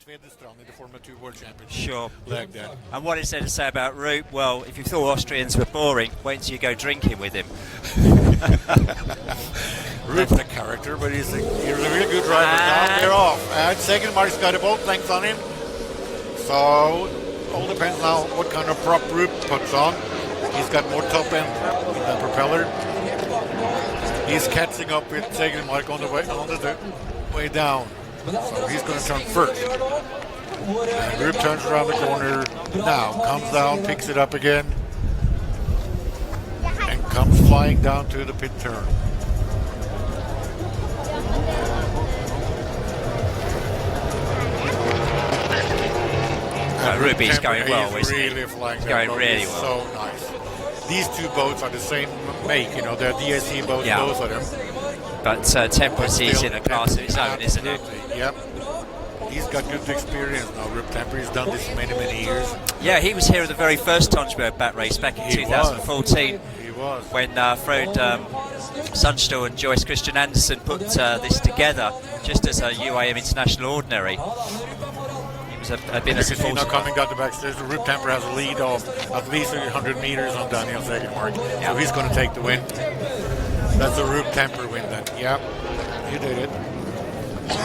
in the Formula 2 World Championship. Sure. Like that. And what is there to say about Rupp? Well, if you thought Austrians were boring, wait until you go drinking with him. Rupp's a character, but he's a really good driver. Now they're off. And second, Mark's got a boat length on him. So, all depends now what kind of prop Rupp puts on. He's got more top end in the propeller. He's catching up with Segelmark on the way down. So he's going to turn first. And Rupp turns around the corner now, comes down, picks it up again, and comes flying down to the pit turn. Rupp is going well, he's isn't he? really flying. He's going really well. So nice. These two boats are the same make, you know, they're DSC boats, both of them. But Temperance is in a class of his own, isn't it? Yep. He's got good experience now. Rupp Temper, he's done this many years. Yeah, he was here at the very first Tonsberg bat race back in 2014. He was. When Frode Sundstall and Joyce Christian Andersen put this together just as a UAM International Ordinary. I've been as now coming down the backstairs. Rupp Temper has a lead of at least 100 meters on Daniel Segelmark. So he's going to take the win. That's a Rupp Temper win then. Yeah, he did it.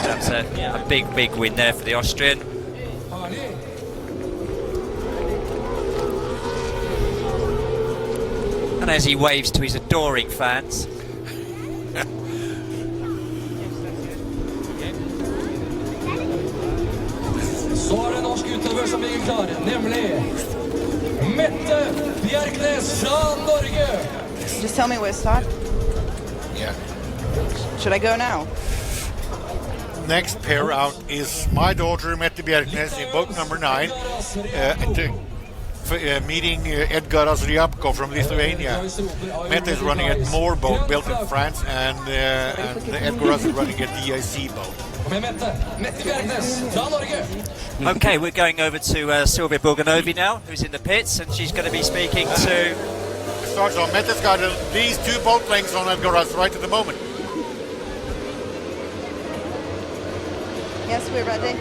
That's a big win there for the Austrian. And as he waves to his adoring fans. Så har en norsk utøver som ligger klar, nemlig Mette Bjerknes fra Norge. Just tell me where to start. Yeah. Should I go now? Next pair out is my daughter Mette Bjerknes in boat number 9, meeting Edgaras Ryabko from Lithuania. Mette is running a Moore boat built in France, and Edgaras is running a DIC boat. Okay, we're going over to Silvia Borgonovi now, who's in the pits, and she's going to be speaking to... So Mette's got these two boat lengths on Edgaras right at the moment. Yes, we're ready.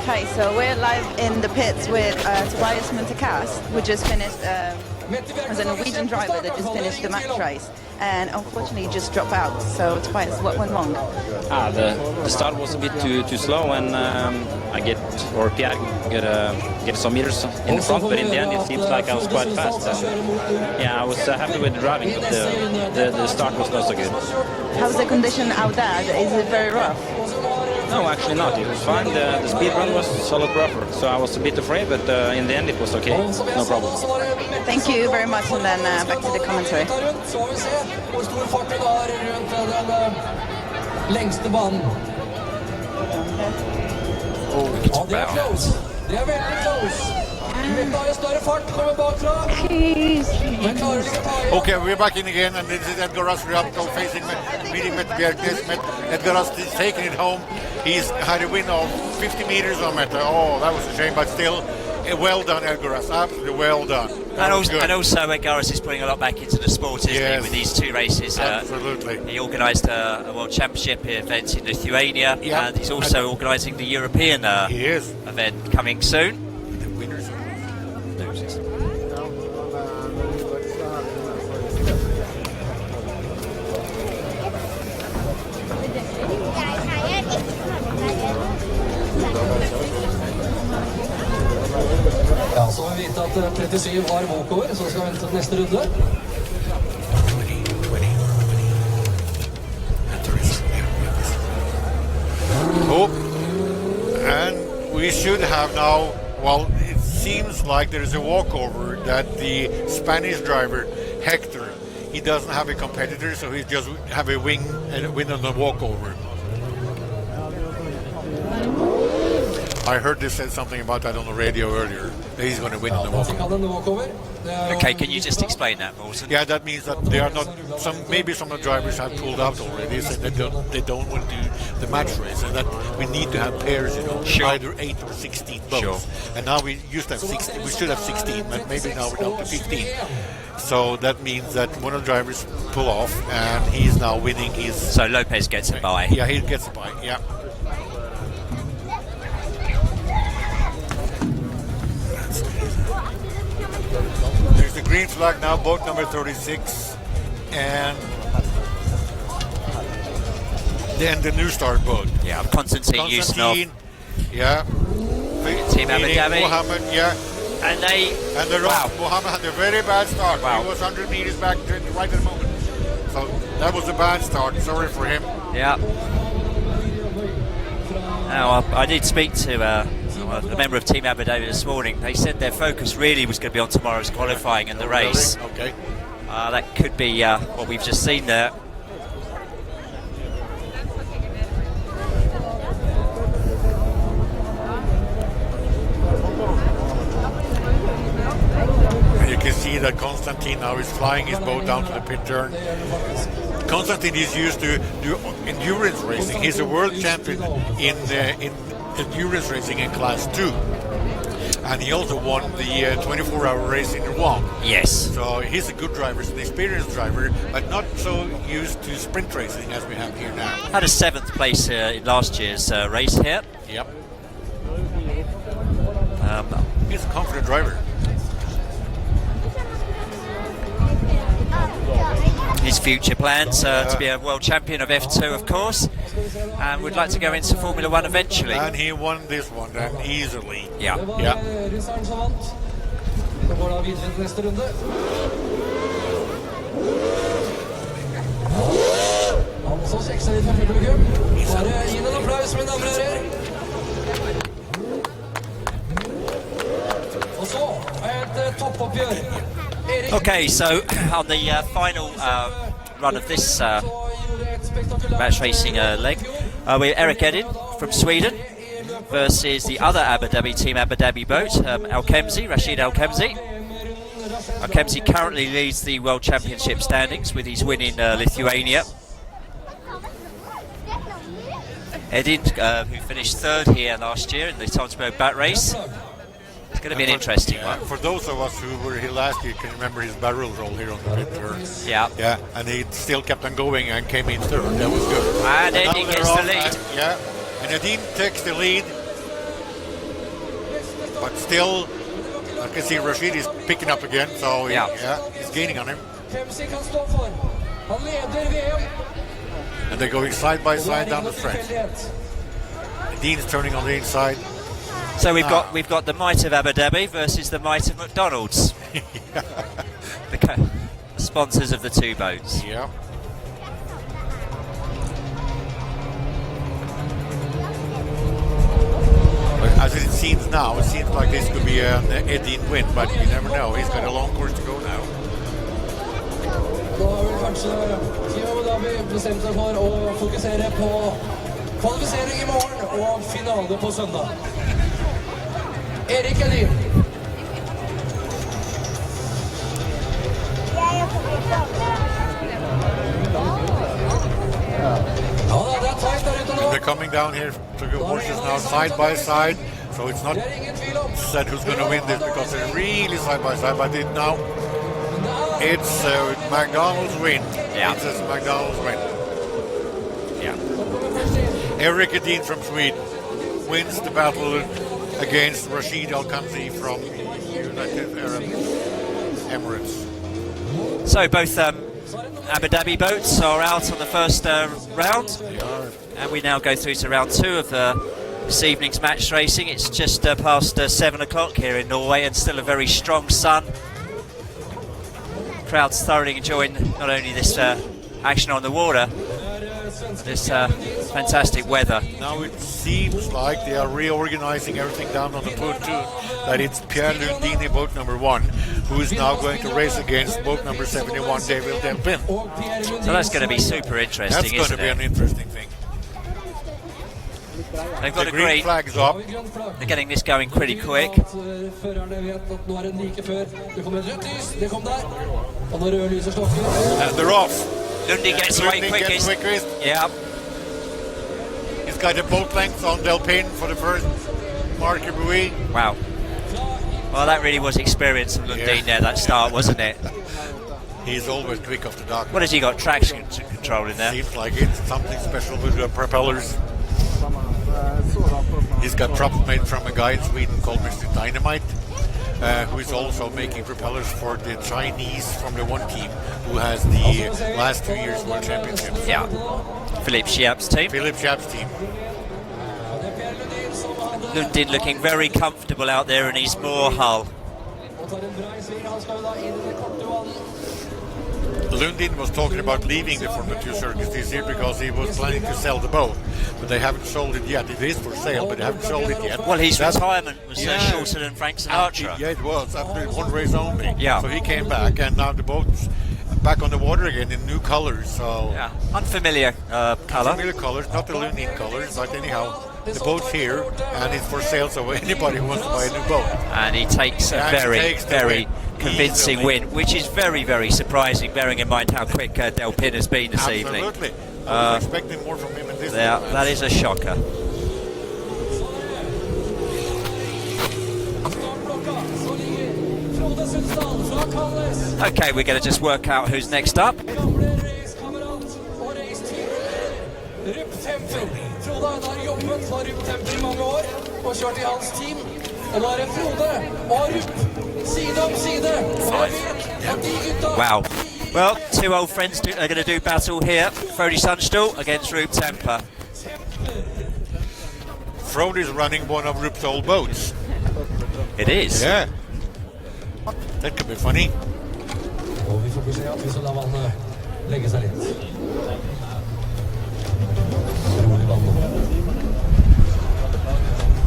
Okay, so we're live in the pits with Tobias Munterkas, who just finished as a Norwegian driver that just finished the match race, and unfortunately just dropped out. So Tobias, what went wrong? The start was a bit too slow, and Pierre get some meters in the front, but in the end it seems like I was quite fast. I was happy with the driving, but the start was not so good. How's the condition out there? Is it very rough? No, actually not. It was fine. The speed run was solid rougher, so I was a bit afraid, but in the end it was okay. No problem. Thank you very much, and then back to the commentary. Oh, it's about. Okay, we're back in again, and this is Edgaras Ryabko facing meeting Mette Bjerknes. Edgaras is taking it home. He's had a win of 50 meters on Mette. Oh, that was a shame, but still, well done, Edgaras. Absolutely well done. And also Edgaras is putting a lot back into the sport, isn't he, with these two races. Absolutely. He organised a World Championship event in Lithuania, and he's also organising the European event coming soon. The winners and losers. Ja, så vi vet at 37 har walkover, så skal vi vente til neste runde. Oh, and we should have now, well, it seems like there is a walkover that the Spanish driver, Hector, he doesn't have a competitor, so he just have a win on the walkover. I heard they said something about that on the radio earlier, that he's going to win on the walkover. Okay, can you just explain that, Morten? Yeah, that means that they are not. Maybe some of the drivers have pulled out already, saying that they don't want to do the match race, and that we need to have pairs, either 8 or 16 boats. And now we used to have 16. We should have 16, but maybe now we're down to 15. So that means that one of the drivers pull off, and he's now winning his. So Lopez gets a bye. Yeah, he gets a bye. Yeah. There's the green flag now, boat number 36, and then the new start boat. Yeah, Konstantin Yusnov. Yeah. Team Abu Dhabi. Mohammed, yeah. And the wow. Mohammed had a very bad start. Wow. He was 100 meters back right at the moment. So that was a bad start. Sorry for him. Yeah. Now, I did speak to a member of Team Abu Dhabi this morning. They said their focus really was going to be on tomorrow's qualifying and the race. Okay. That could be what we've just seen there. You can see that Konstantin now is flying his boat down to the pit turn. Konstantin is used to do endurance racing. He's a world champion in endurance racing in Class 2. And he also won the 24-hour race in Rouen. Yes. So he's a good driver, he's an experienced driver, but not so used to sprint racing as we have here now. Had a 7th place in last year's race here. Yep. He's a confident driver. His future plans to be a world champion of F2, of course, and would like to go into Formula 1 eventually. And he won this one then easily. Yeah. Yeah. Okay, so on the final run of this match racing leg, we're Eric Edin from Sweden versus the other Abu Dhabi Team Abu Dhabi boat, Rashid Al-Kemzi. Al-Kemzi currently leads the World Championship standings with his win in Lithuania. Edin, who finished 3rd here last year in the Tonsberg Boatrace. It's going to be an interesting one. For those of us who were here last year, can remember his barrel roll here on the pit turn. Yeah. Yeah, and he still kept on going and came in 3rd. That was good. And Edin gets the lead. Yeah, and Edin takes the lead. But still, I can see Rashid is picking up again, so he's gaining on him. And they're going side by side down the stretch. Edin's turning on the inside. So we've got the might of Abu Dhabi versus the might of McDonald's. The sponsors of the two boats. Yeah. But as it seems now, it seems like this could be an Edin win, but you never know. He's got a long course to go now. Da har vel kanskje Team Abu Dhabi bestemt seg for å fokusere på kvalifisering i morgen og finale på søndag. Erik Edin. They're coming down here to the horses now side by side, so it's not said who's going to win this because they're really side by side, but now it's McDonald's win. Yeah. It's a McDonald's win. Yeah. Eric Edin from Sweden wins the battle against Rashid Al-Khamzi from United Arab Emirates. So both Abu Dhabi boats are out on the first round, and we now go through to round 2 of this evening's match racing. It's just past 7 o'clock here in Norway, and still a very strong sun. Crowds thoroughly enjoying not only this action on the water, but this fantastic weather. Now it seems like they are reorganizing everything down on the pontoon, that it's Pierre Lundini, boat number 1, who is now going to race against boat number 71, David Delpin. So that's going to be super interesting, That's going to be an interesting thing. They've got The a green great... flag's up. They're getting this going pretty quick. And they're off. Lundi gets away Lundi quickest. gets quickest. Yeah. He's got a boat length on Delpin for the first marker buoy. Wow. Well, that really was experience of Lundin there, that start, wasn't it? He's always quick off the dock. What has he got? Traction control in there? Seems like it's something special with the propellers. He's got props made from a guy in Sweden called Mr. Dynamite, who is also making propellers for the Chinese Formula 1 team, who has the last 2 years World Championships. Yeah. Philippe Schiap's team. Philippe Schiap's team. Lundin looking very comfortable out there in his Moore hull. Lundin was talking about leaving the Formula 2 circus this year because he was planning to sell the boat, but they haven't sold it yet. It is for sale, but they haven't sold it yet. Well, his retirement was shorter than Frank Sinatra. Yeah, it was. After one race only. Yeah. So he came back, and now the boat's back on the water again in new colors. So Yeah, unfamiliar colour. Unfamiliar colors, not the Lundin colors, but anyhow, the boat's here, and it's for sale, so anybody who wants to buy a new boat. And he takes a very convincing easily. win, which is very, very surprising, bearing in mind how quick Del Pin has been this evening. Absolutely. I was expecting more from him in this Yeah, match. that is a shocker. Okay, we're going to just work out who's next up. Wow. Well, two old friends are going to do battle here. Frode Sundstall against Ruud Temper. Frode is running one of Ruud's old boats. It is. Yeah. That could be funny.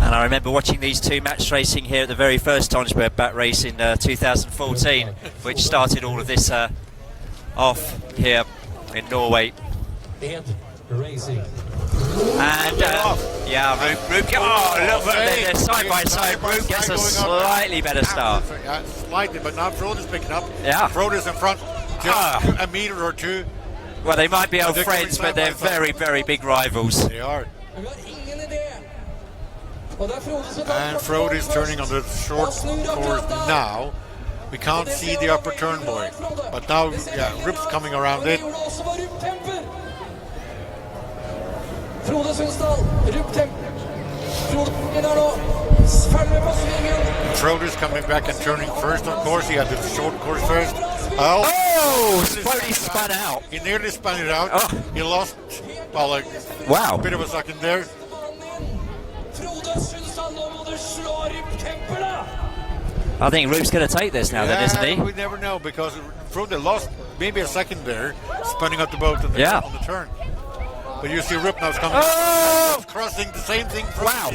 And I remember watching these two match racing here at the very first Tonsberg back race in 2014, which started all of this off here in Norway. And yeah, Ruud, look, they're side by side. Ruud gets a slightly better start. Yeah, slightly, but now Frode is picking up. Yeah. Frode is in front, just a meter or two. Well, they might be old They're friends, but they're coming side by very, very big rivals. They are. And Frode is turning on the short course now. We can't see the upper turn boy, but now, yeah, Ruud's coming around it. Frode is coming back and turning first, of course. He had the short course first. Oh, Frode spun out. He nearly spun it out. Oh. He lost, well, like Wow. a bit of a second there. I think Ruud's going to take this now, then, isn't he? We never know, because Frode lost maybe a second there, spinning out the boat on the, on the turn. But you see Ruud now's coming. Oh! Crossing the same thing. Wow.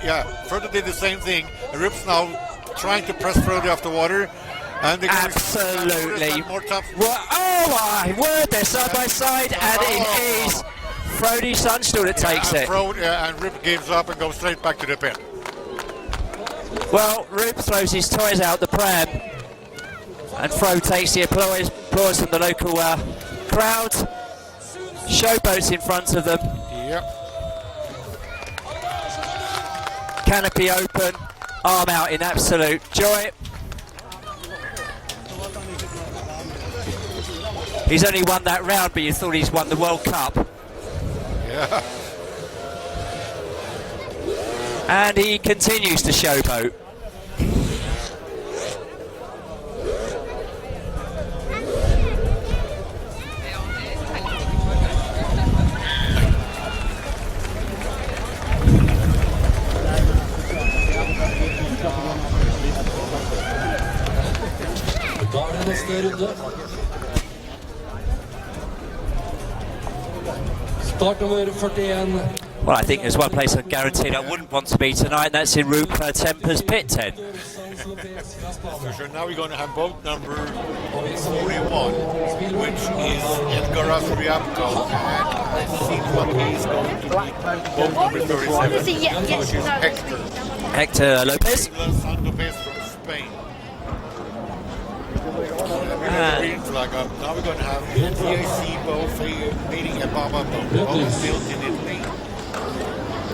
Yeah, Frode did the same thing. And Ruud's now trying to press Frode off the water. And Absolutely. More tough. Oh my word, they're side by side, and it is Frode Sundstall that takes it. Frode and Ruud gives up and goes straight back to the pit. Well, Ruud throws his toys out the pram, and Frode takes the applause from the local crowd. Showboats in front of them. Yep. Canopy open, arm out in absolute joy. He's only won that round, but you thought he's won the World Cup. Yeah. And he continues to showboat. Well, I think there's one place I'm guaranteed I wouldn't want to be tonight, and that's in Ruud Temper's pit tent. For sure. Now we're going to have boat number 41, which is Edgar Ryabko, and it seems like he's going to be boat number 37, which is Hector Lopez. Lopez from Spain. Green flag up. Now we're going to have TAC boat meeting at Baba boat, both built in Italy.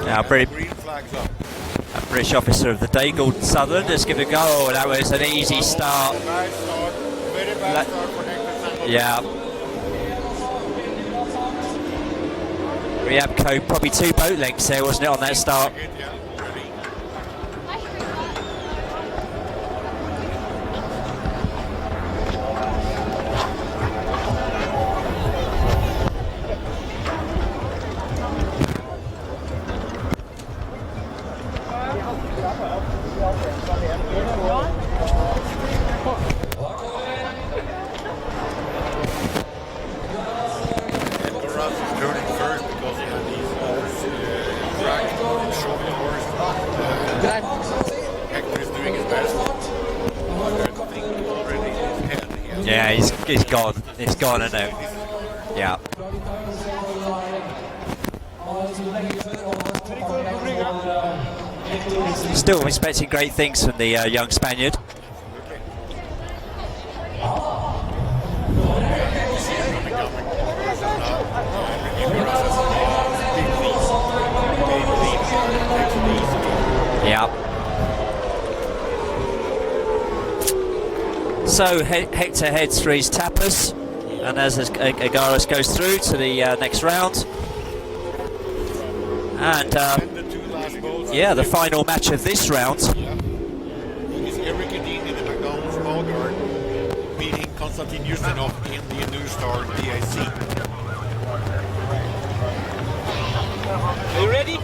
Now, Green flags up. a British officer of the day, Gordon Sutherland, just give it a go. Oh, that was an easy start. Bad start. Very bad start for Hector Yeah. Ryabko, probably 2 boat lengths there, wasn't it, on that start? Yeah, he's gone. It's gone, isn't it? Yeah. Still expecting great things from the young Spaniard. Yeah. So Hector heads for his tapas, and as Agaris goes through to the next round, and yeah, the final match of this round. Is Eric Edin in the McDonald's Ballguard beating Konstantin Ustinov in the New Star DIC. Are you ready?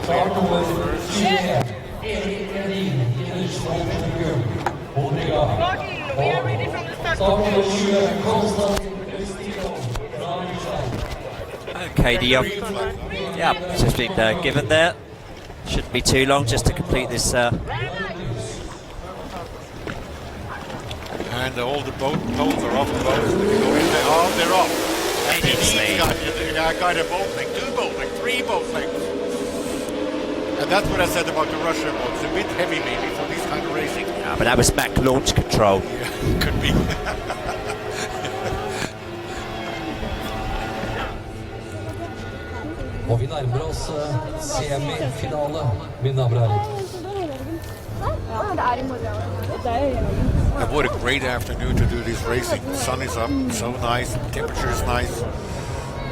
Start nummer 4, Erik Edin, Norway. We are ready from the start. Start nummer 20, Konstantin Ustinov. Okay, the yeah, just been given there. Shouldn't be too long just to complete this. And all the boats are off the boat. Oh, they're off. And he's got a boat length, 2 boat length, 3 boat lengths. And that's what I said about the Russian boats. A bit heavy maybe for this kind of racing. Yeah, but that was Mac launch control. Yeah, could be. Og vi nærmer oss semifinale, mine damer og herrer. And what a great afternoon to do this racing. The sun is up, so nice, temperature is nice.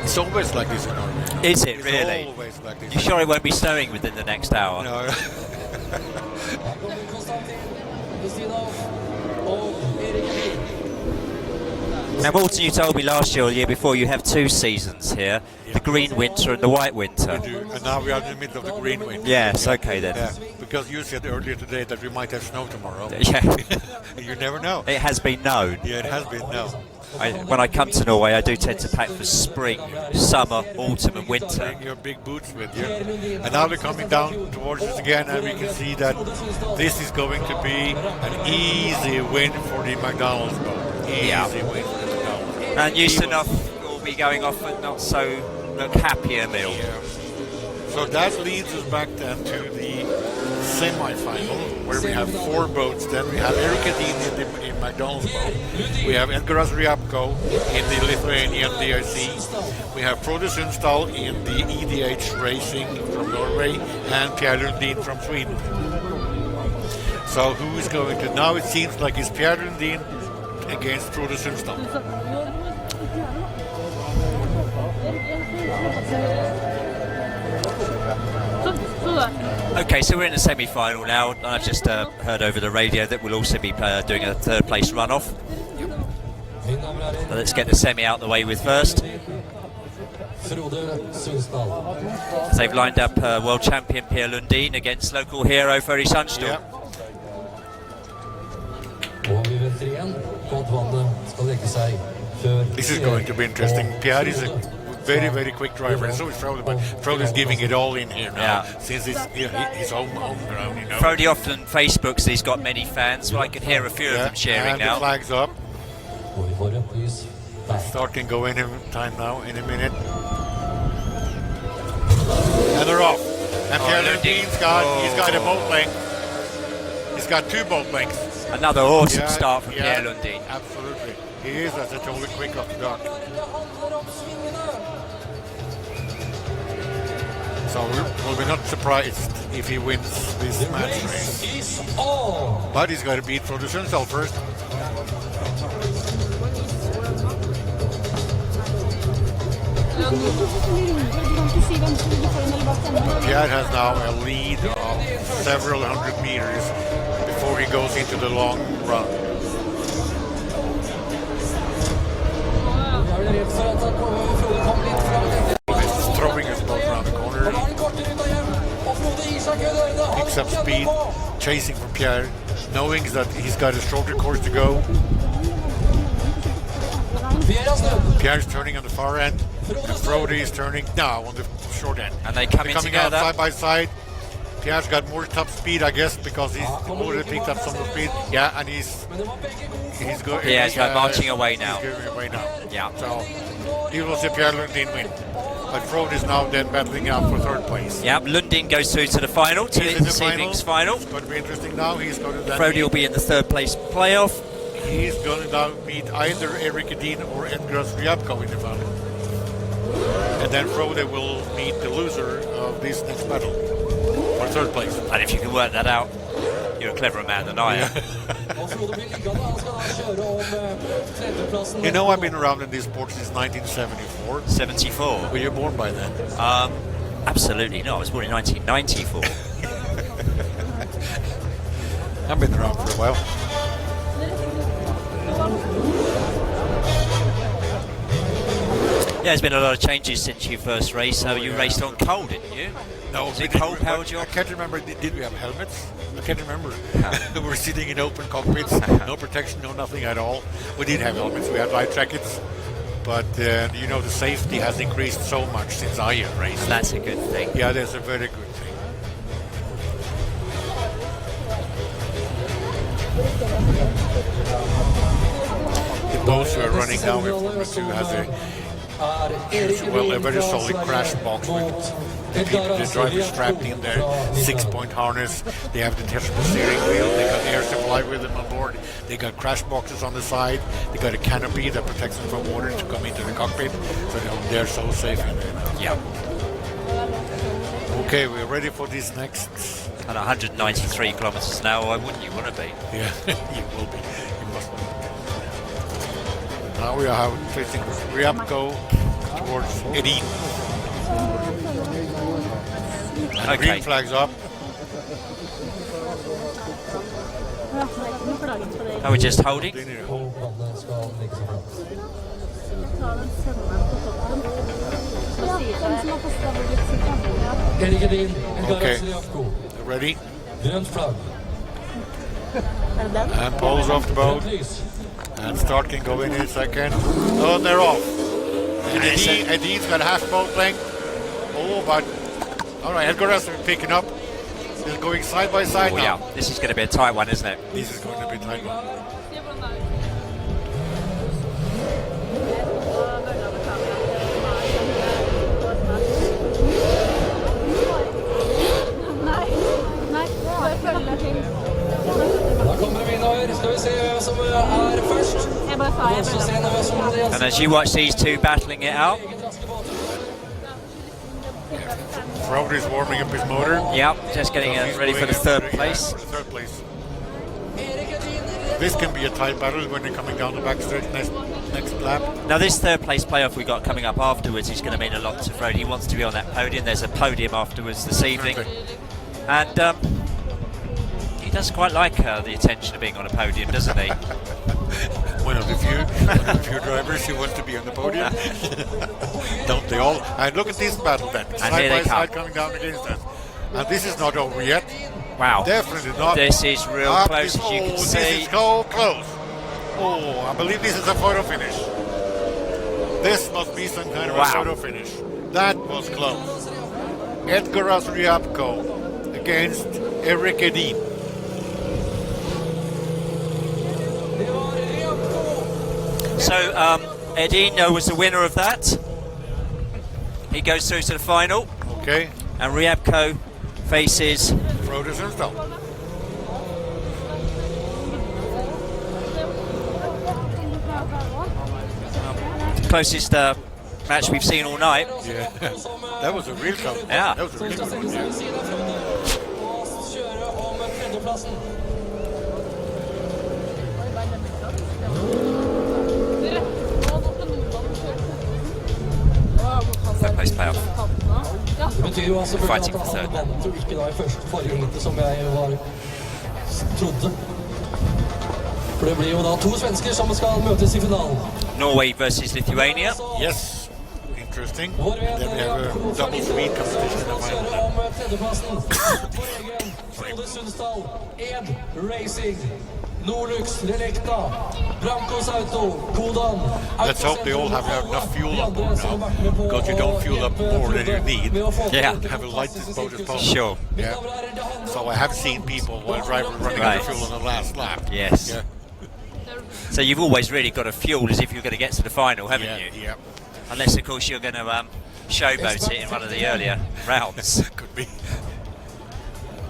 It's always like this in Norway. Is it really? It's always like this. You sure it won't be snowing within the next hour? No. Now, Morten, you told me last year or the year before you have 2 seasons here, the green winter and the white winter. We do. And now we are in the middle of the green winter. Yes, okay then. Yeah, because you said earlier today that we might have snow tomorrow. Yeah. You never know. It has been known. Yeah, it has been known. When I come to Norway, I do tend to pack for spring, summer, autumn and winter. Bring your big boots with you. And now they're coming down towards us again, and we can see that this is going to be an easy win for the McDonald's boat. Easy win for the McDonald's. And Ustinov will be going off at not so happier meal. Yeah. So that leads us back then to the semi-final, where we have 4 boats. Then we have Erik Edin in McDonald's boat. We have Edgaras Ryabko in the Lithuanian DIC. We have Frode Sundstall in the EDH Racing from Norway, and Pierre Lundin from Sweden. So who is going to... Now it seems like it's Pierre Lundin against Frode Sundstall. Okay, so we're in the semi-final now. I've just heard over the radio that we'll also be doing a 3rd place runoff. So let's get the semi out the way with first. So they've lined up world champion Pierre Lundin against local hero Frode Sundstall. This is going to be interesting. Pierre is a very, very quick driver, and so is Frode, but Frode is giving it all in here now, since it's his home ground, you know. Frode often Facebooks he's got many fans, well I can hear a few of them sharing and now. The flag's up. Start can go any time now, in a minute. And they're off. And Pierre Lundin's got a boat length. He's got 2 boat lengths. Another awesome start from Pierre Lundin. Absolutely. He is, as I told you, quick off the dock. So we'll be not surprised if he wins this match race. But he's got to beat Frode Sundstall first. Pierre has now a lead of several hundred meters before he goes into the long run. He's throwing his boat around the corner. Picks up speed, chasing for Pierre, knowing that he's got a shorter course to go. Pierre's turning on the far end, and Frode is turning now on the short end. And they're coming out together. side by side. Pierre's got more top speed, I guess, because he's already picked up some more speed. Yeah, and he's good. Pierre's marching away now. He's going away now. Yeah. So he will see Pierre Lundin win. But Frode is now then battling out for third place. Yeah, Lundin goes through to the final, to this evening's final. It's going to be interesting now. He's going to then Frode will be in the third place playoff. He's going to now meet either Erik Edin or Edgras Ryabko in the final. And then Frode will meet the loser of this next battle for third place. And if you can work that out, you're a cleverer man than I am. You know, I've been around in this sport since 1974. 74. Were you born by then? Absolutely not. I was born in 1994. I've been around for a while. Yeah, there's been a lot of changes since you first raced. So you raced on coal, didn't you? No, Was it coal powered job? I can't remember. Did we have helmets? I can't remember. We were sitting in open cockpits, no protection, no nothing at all. We did have helmets. We had life jackets, but you know, the safety has increased so much since I raced. That's a good thing. Yeah, that's a very good thing. The boats who are running now in Formula 2 has a very solid crash box with the driver strapped in their 6-point harness. They have the detachable steering wheel. They got air supply with them on board. They got crash boxes on the side. They got a canopy that protects them from water to come into the cockpit. So they're so safe in there now. Yeah. Okay, we're ready for this next. At 193 kilometers an hour, why wouldn't you want to be? Yeah, you will be. You must be. Now we are facing Ryabko towards Edin. And Okay. green flags up. Are we just holding? Okay. Ready? And pulls off the boat. And start can go in a second. Oh, they're off. And Edin's got half boat length. Oh, but all right, Edgras is picking up. They're going side by side now. Yeah, this is going to be a tight one, isn't it? This is going to be a tight one. And as you watch these two battling it out. Frode is warming up his motor. Yep, just getting ready for the third place. Third place. This can be a tight battle when they're coming down the backstretch next lap. Now this third place playoff we got coming up afterwards is going to mean a lot to Frode. He wants to be on that podium. There's a podium afterwards this evening. And he does quite like the attention of being on a podium, doesn't he? One of the few drivers who wants to be on the podium. Don't they all? And look at this battle then. And Side here by they come. side coming down against us. And this is not over yet. Wow. Definitely not. This is real close, as you can see. This is so close. Oh, I believe this is a photo finish. This must be some kind of a photo finish. That was close. Edgras Ryabko against Erik Edin. So Edin was the winner of that. He goes through to the final. Okay. And Ryabko faces Frode Sundstall. Closest match we've seen all night. Yeah. That was a real close. Yeah. That was a real close one, yeah. Og kjøre om tredjeplassen. Third place playoff. Det betyr jo altså Fighting at for han third. vant jo ikke da i forrige ringte som jeg trodde. For det blir jo da 2 svensker som skal møtes i finalen. Norway versus Lithuania. Yes. Interesting. Vår Then we have a double Swede competition in the final. kjøre om tredjeplassen. Vår egen Frode Sundsdal, Ed Racing, Norlux, Relekta, Brancos Auto, Kodan. Let's hope they all have enough fuel on board now, because you don't fuel up more than you need. Yeah. To have a light this boat as possible. Sure. Yeah. So I have seen people while driving running out of fuel on the last lap. Yes. Yeah. So you've always really got to fuel as if you're going to get to the final, haven't Yeah. you? Yeah. Unless, of course, you're going to showboat it in one of the earlier rounds. Could be.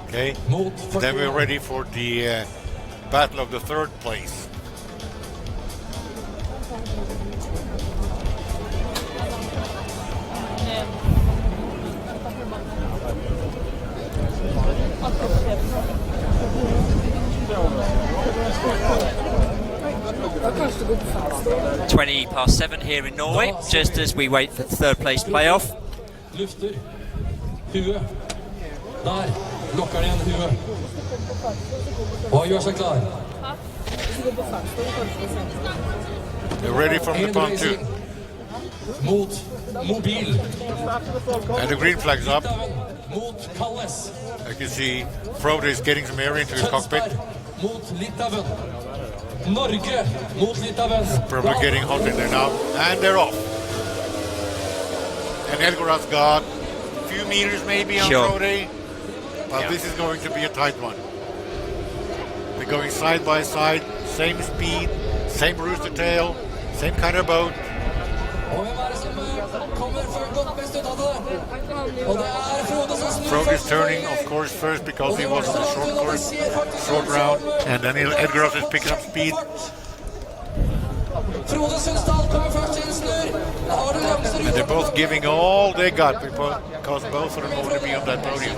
Okay. Then we're ready for the battle of the third place. Kanskje det går på fast. 7 here in Norway, just as we wait for the third place playoff. Lufter. Huet. Der. Lokker han igjen huet. Og gjør seg klar. They're ready from the En pontoon. racing. Mot mobil. And the green flag's up. Mot Kalles. I can see Frode is getting some air into his cockpit. Tonsberg mot Litauen. Norge mot Litauen. Probably getting hot in there now. And they're off. And Elgoras got a few meters maybe on Sure. Frode. But Yeah. this is going to be a tight one. They're going side by side, same speed, same rooster tail, same kind of boat. Og hvem er det som kommer før godt best ut av det? Og det er Frode som snur Frode is først. turning, of course, first because he was on the short course, short round, and then Edgaras is picking up speed. Frode Sundsdal kommer først inn, snur. Da har du Ramser And they're both giving all they got because both of them want to be on that podium.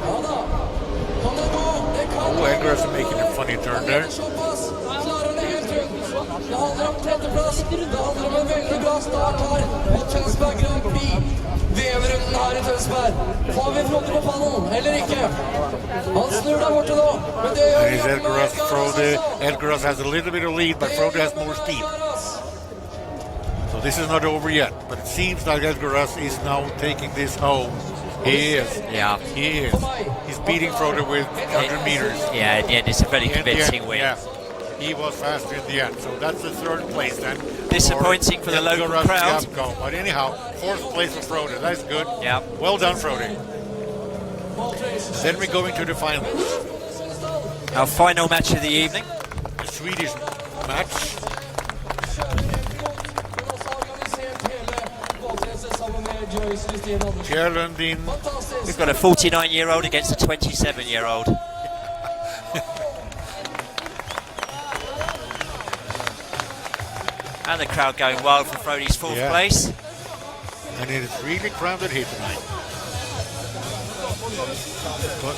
Ja da. Kan det gå? Det kan Oh, Edgaras is making a funny turn there. Såpass. Klarer han det helt rundt. Det handler om tredjeplass. Det handler om en veldig bra start her på Tonsberg Grand Prix. VM-runden her i Tonsberg. Får vi Frode på pallen, eller ikke? Han snur der borte nå, men det gjør And it's Edgaras, Frode. Edgaras has a little bit of lead, but Frode has more speed. So this is not over yet, but it seems like Edgaras is now taking this home. He is. Yeah. He is. He's beating Frode with 100 meters. Yeah, at the end, it's a very In the convincing end, win. yeah. He was faster in the end, so that's the third place then. Disappointing for the local Edgaras crowd. Gabco. But anyhow, fourth place for Frode. That's good. Yeah. Well done, Frode. Then we're going to the finals. Our final match of the evening. The Swedish match. Pierre Lundin. We've got a 49-year-old against a 27-year-old. And the crowd going wild for Frode's fourth Yeah. place. And it is really crowded here tonight. But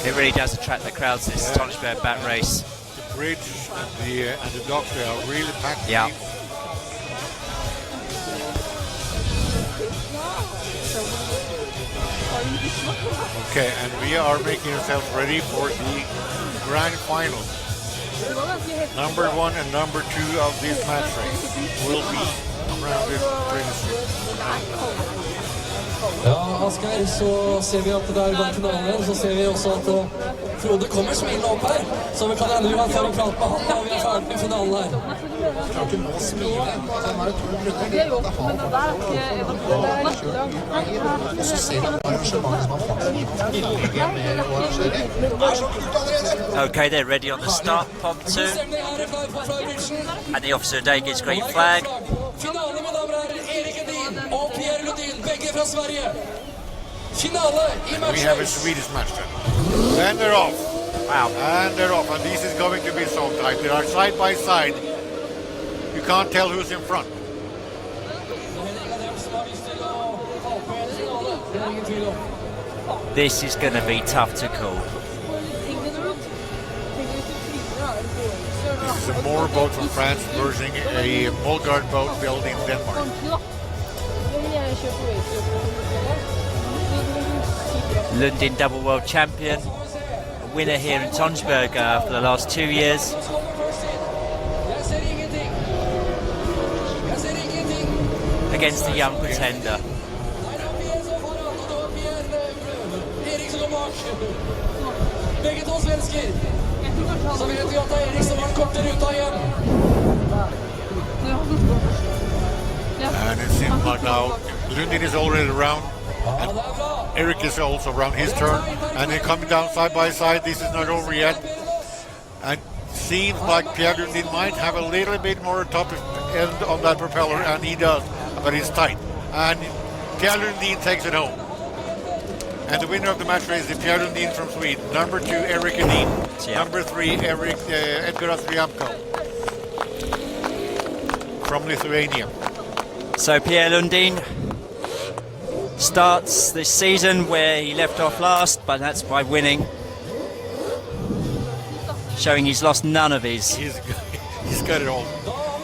It really does attract the crowds, this Tonsberg bat race. the bridge and the docks, they are really packed. Yeah. Okay, and we are making ourselves ready for the grand final. Number 1 and number 2 of this match race will be crowned princes. Ja, Asgeir, så ser vi at det er gang finalen, så ser vi også at Frode kommer smilende opp her, så vi kan hende vi kan få en prat med han da vi er ferdig med finalen her. Okay, they're ready on the start pontoon. Stemning her er klar på flybridgen. And the officer today gives green flag. Finale, mine damer og herrer, Erik Edin og Pierre Lundin, begge fra Sverige. Finale i We have a matchrace. Swedish match then. And they're off. Wow. And they're off. And this is going to be so tight. They are side by side. You can't tell who's in front. This is going to be tough to call. This is a Moore boat from France versus a Mulgard boat built in Denmark. Lundin double world champion, a winner here in Tonsberg for the last 2 years. Against the young pretender. Begge to svensker. Så vet vi at det Erik som har den korte ruta igjen. And it seems like now Lundin is already around. And Erik is also around his turn. And they're coming down side by side. This is not over yet. And seems like Pierre Lundin might have a little bit more top end on that propeller, and he does, but it's tight. And Pierre Lundin takes it home. And the winner of the match race is Pierre Lundin from Sweden. Number 2, Erik Edin. Yeah. Number 3, Edgar Astriamko from Lithuania. So Pierre Lundin starts this season where he left off last, but that's by winning. Showing he's lost none of his. He's got it all.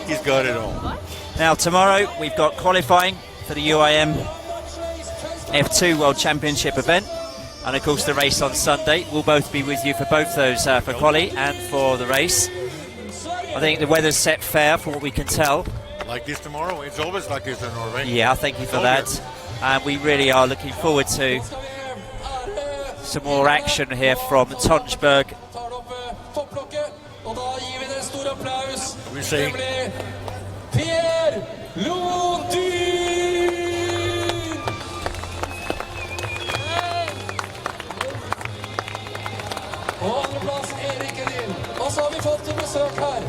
He's got it all. Now tomorrow we've got qualifying for the UIM F2 World Championship event, and of course the race on Sunday. We'll both be with you for both those, for quali and for the race. I think the weather's set fair from what we can tell. Like this tomorrow? It's always like this in Norway. Yeah, thank you for that. And we really are looking forward to some more action here from Tonsberg. We say Pierre Lundin! Og andreplass Erik Edin. Og så har vi fått besøk her.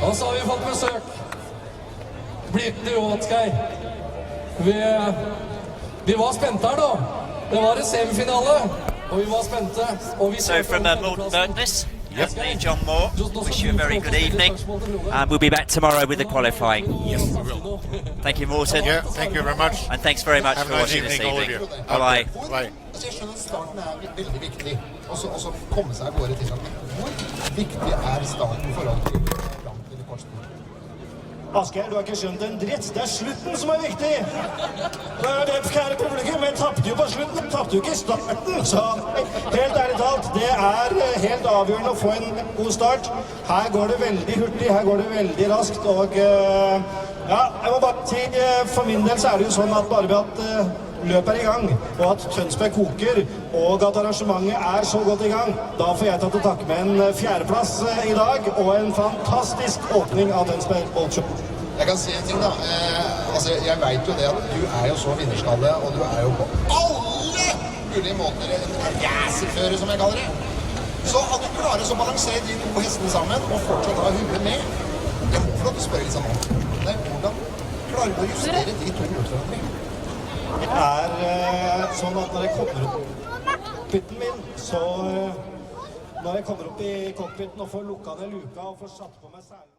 Og så har vi fått besøk. Blitten Johansgeir. Vi var spente her da. Det var en semifinale. Og vi var spente. Og vi So from Morten Bergnes, me, John Moore, wish you a very good evening, and we'll be back tomorrow with the qualifying. yes, we will. Thank you, Morten, Yeah, thank you very much. and thanks very much Have for a nice watching this evening, all of evening. you. Bye-bye. Bye. Jeg skjønner at starten veldig viktig, og så komme seg av gårde til at hvor viktig starten I forhold til rekordsport? Asgeir, du har ikke skjønt en dritt. Det slutten som viktig. Det kjære publikum, men tappte jo på slutten. Tappte jo ikke I starten. Så helt ærlig talt, det helt avgjørende å få en god start. Her går det veldig hurtig, her går det veldig raskt, og ja, jeg må bare si, for min del så det jo sånn at bare ved at løpet I gang, og at Tonsberg koker, og at arrangementet så godt I gang, da får jeg tatt å takke med en fjerdeplass I dag, og en fantastisk åpning av Tonsberg Boatrace. Jeg kan si en ting da, altså jeg vet jo det at du jo så vinnerskalle, og du jo på alle mulige måter en racerfører som jeg kaller det. Så at du klarer å balansere de to hestene sammen, og fortsatt ha huet med, jeg håper at du spør litt sammen. Hvordan klarer du å justere de to utfordringene? Det sånn at når jeg kommer opp pitten min, så når jeg kommer opp I cockpiten og får lukket ned luka og får satt på meg særlig